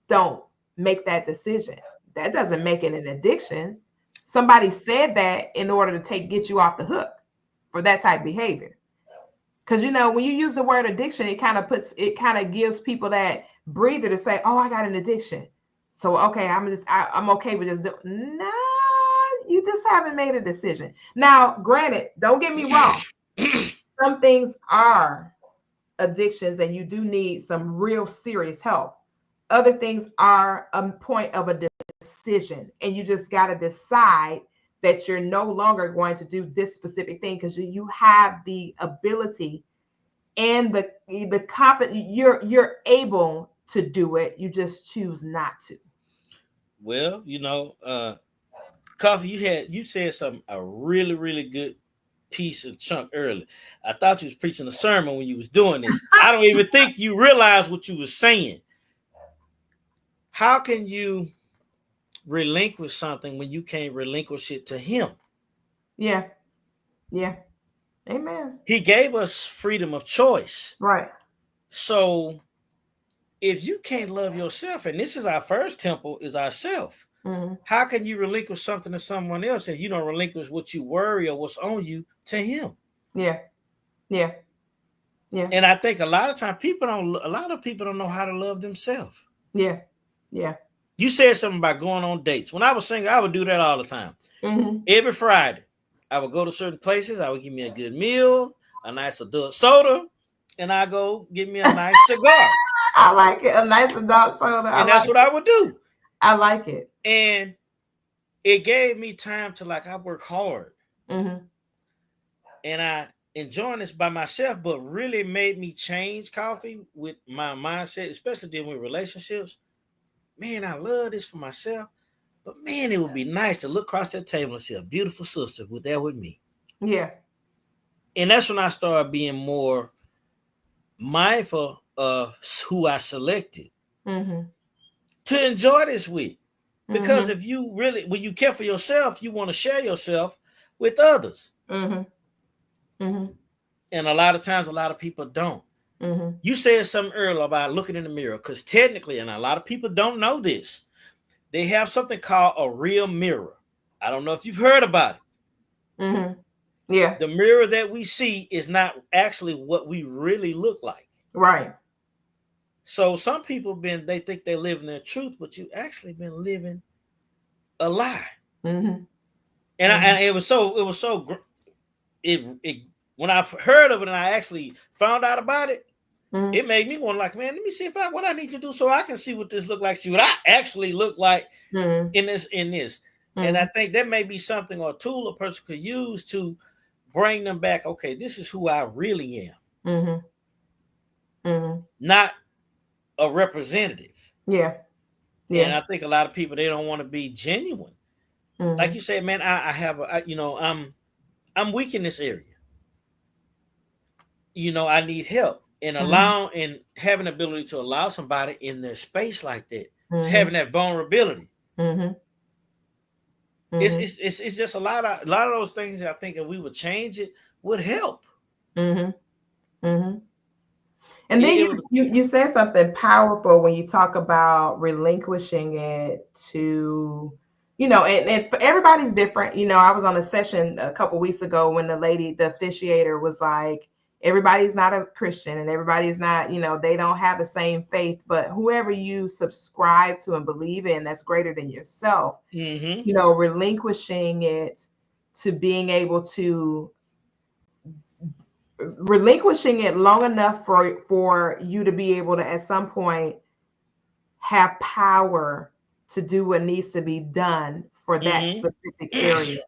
don't make that decision. That doesn't make it an addiction. Somebody said that in order to get you off the hook for that type of behavior. Because when you use the word addiction, it kind of gives people that breather to say, "Oh, I got an addiction." So okay, I'm okay with just no. You just haven't made a decision. Now, granted, don't get me wrong. Some things are addictions, and you do need some real serious help. Other things are a point of a decision, and you just got to decide that you're no longer going to do this specific thing because you have the ability and the you're able to do it. You just choose not to. Well, Koffe, you said a really, really good piece of chunk earlier. I thought you was preaching a sermon when you was doing this. I don't even think you realized what you was saying. How can you relinquish something when you can't relinquish it to him? Yeah. Amen. He gave us freedom of choice. Right. So if you can't love yourself, and this is our first temple, is ourself. Mm-hmm. How can you relinquish something to someone else if you don't relinquish what you worry or what's on you to him? Yeah. And I think a lot of people don't know how to love themselves. Yeah. You said something about going on dates. When I was single, I would do that all the time. Mm-hmm. Every Friday, I would go to certain places. I would give me a good meal, a nice adult soda, and I go get me a nice cigar. I like it. A nice adult soda. And that's what I would do. I like it. And it gave me time to I work hard. Mm-hmm. And I enjoying this by myself, but really made me change Koffe with my mindset, especially dealing with relationships. Man, I love this for myself. But man, it would be nice to look across that table and see a beautiful sister there with me. Yeah. And that's when I started being more mindful of who I selected to enjoy this with. Because if you really, when you care for yourself, you want to share yourself with others. And a lot of times, a lot of people don't. You said something earlier about looking in the mirror, because technically, and a lot of people don't know this, they have something called a real mirror. I don't know if you've heard about it. Yeah. The mirror that we see is not actually what we really look like. Right. So some people they think they're living their truth, but you actually been living a lie. And it was so when I heard of it and I actually found out about it, it made me want man, let me see what I need to do so I can see what this look like, see what I actually look like in this. And I think that may be something or a tool a person could use to bring them back. Okay, this is who I really am. Not a representative. Yeah. And I think a lot of people, they don't want to be genuine. Like you said, man, I have I'm weak in this area. I need help. And and having the ability to allow somebody in their space like that, having that vulnerability. It's just a lot of those things that I think if we would change it would help. And then you said something powerful when you talk about relinquishing it to, and everybody's different. I was on a session a couple weeks ago when the officiator was like, everybody's not a Christian and everybody's not, they don't have the same faith, but whoever you subscribe to and believe in, that's greater than yourself, relinquishing it to being able to relinquishing it long enough for you to be able to, at some point, have power to do what needs to be done for that specific area.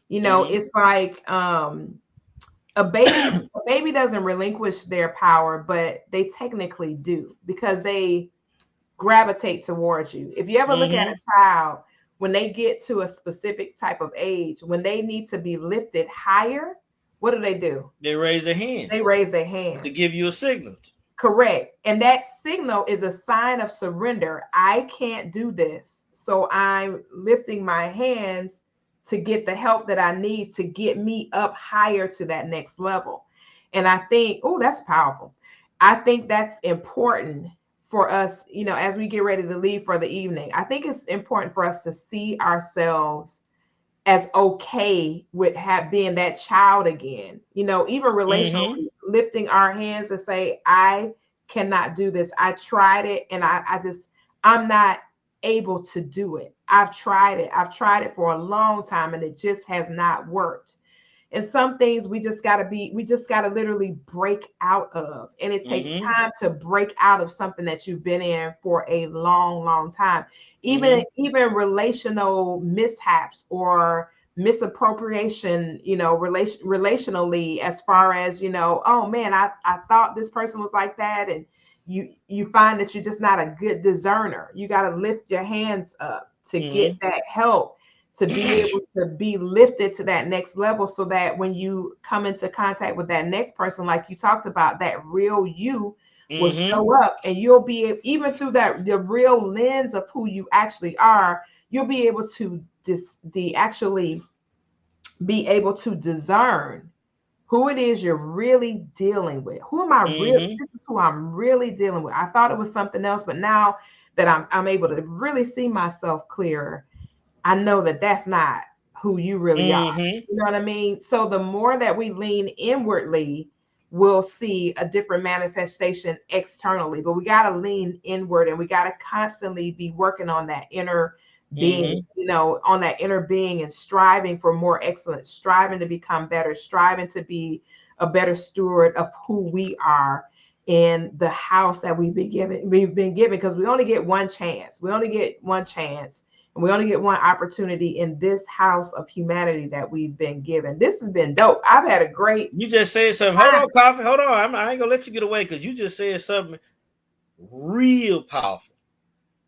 It's like, a baby doesn't relinquish their power, but they technically do because they gravitate towards you. If you ever look at a child, when they get to a specific type of age, when they need to be lifted higher, what do? They raise their hands. To give you a signal. Correct. And that signal is a sign of surrender. I can't do this, so I'm lifting my hands to get the help that I need to get me up higher to that next level. And I think, that's powerful. I think that's important for us, as we get ready to leave for the evening. I think it's important for us to see ourselves as okay with being that child again, even relationally, lifting our hands and say, I cannot do this. I tried it and I'm not able to do it. I've tried it. I've tried it for a long time and it just has not worked. And some things we just got to literally break out of. And it takes time to break out of something that you've been in for a long, long time. Even relational mishaps or misappropriation, relationally, as far as, oh man, I thought this person was like that. And you find that you're just not a good discerner. You got to lift your hands up to get that help, to be able to be lifted to that next level, so that when you come into contact with that next person, like you talked about, that real you will show up, and you'll be, even through the real lens of who you actually are, you'll be able to actually be able to discern who it is you're really dealing with. Who am I really? This is who I'm really dealing with. I thought it was something else, but now that I'm able to really see myself clearer, I know that that's not who you really are. You know what I mean? So the more that we lean inwardly, we'll see a different manifestation externally. But we got to lean inward, and we got to constantly be working on that inner being, on that inner being, and striving for more excellence, striving to become better, striving to be a better steward of who we are in the house that we've been given, because we only get one chance. We only get one chance. And we only get one opportunity in this house of humanity that we've been given. This has been dope. I've had a great. You just said something. Hold on, Koffe. Hold on. I ain't gonna let you get away, because you just said something real powerful.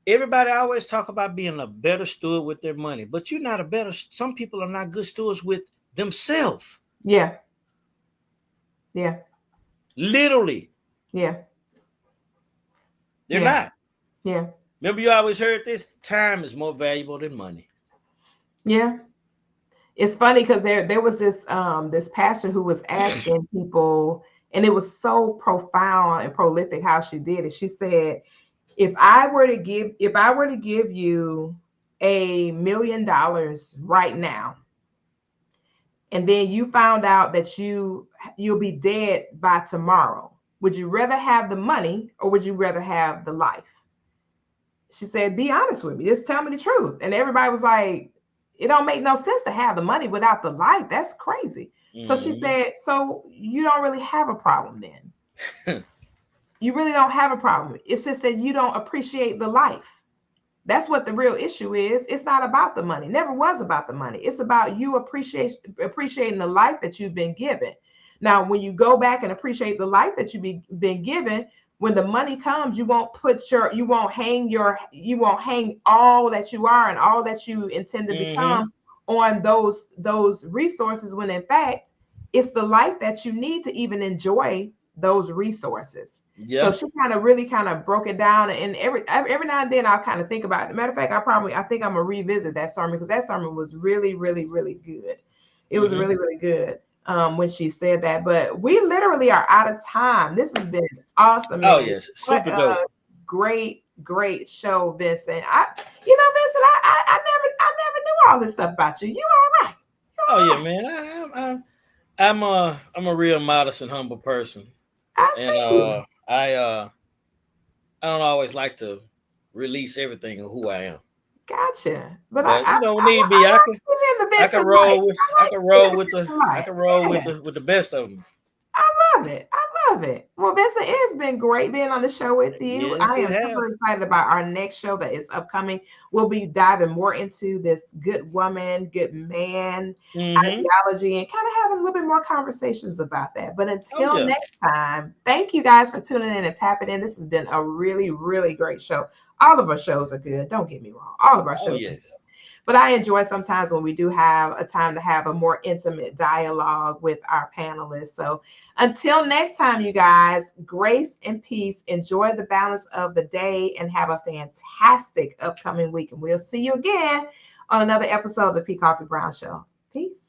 Everybody always talk about being a better steward with their money, but you're not a better. Some people are not good stewards with themselves. Yeah. Literally. Yeah. They're not. Yeah. Remember, you always heard this: time is more valuable than money. Yeah. It's funny because there was this pastor who was asking people, and it was so profound and prolific how she did it. She said, if I were to give you $1 million right now, and then you found out that you'll be dead by tomorrow, would you rather have the money or would you rather have the life? She said, be honest with me. Just tell me the truth. And everybody was like, it don't make no sense to have the money without the life. That's crazy. So she said, so you don't really have a problem then. You really don't have a problem. It's just that you don't appreciate the life. That's what the real issue is. It's not about the money. Never was about the money. It's about you appreciating the life that you've been given. Now, when you go back and appreciate the life that you've been given, when the money comes, you won't hang all that you are and all that you intend to become on those resources, when in fact it's the life that you need to even enjoy those resources. So she really broke it down, and every now and then I'll kind of think about it. Matter of fact, I think I'm gonna revisit that sermon, because that sermon was really, really, really good. It was really, really good when she said that. But we literally are out of time. This has been awesome. Oh yes, super dope. Great show, Vincent. Vincent, I never knew all this stuff about you. You all right? Oh yeah, man. I'm a real modest and humble person. I don't always like to release everything of who I am. Gotcha. But you don't need me. I can roll with the best of them. I love it. Well, Vincent, it's been great being on the show with you. Yes, I am super excited about our next show that is upcoming. We'll be diving more into this good woman, good man ideology, and kind of having a little bit more conversations about that. But until next time, thank you guys for tuning in and tapping in. This has been a really, really great show. All of our shows are good. Don't get me wrong. All of our shows are good. But I enjoy sometimes when we do have a time to have a more intimate dialogue with our panelists. So until next time, you guys, grace and peace. Enjoy the balance of the day and have a fantastic upcoming week. And we'll see you again on another episode of the P. Coffee Brown Show. Peace.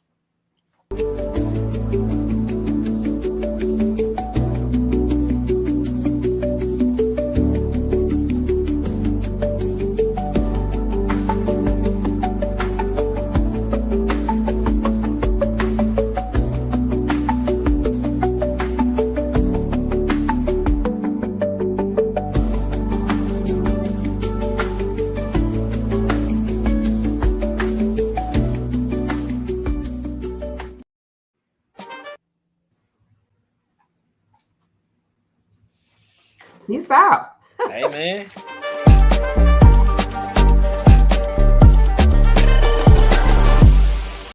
Peace out. Hey man.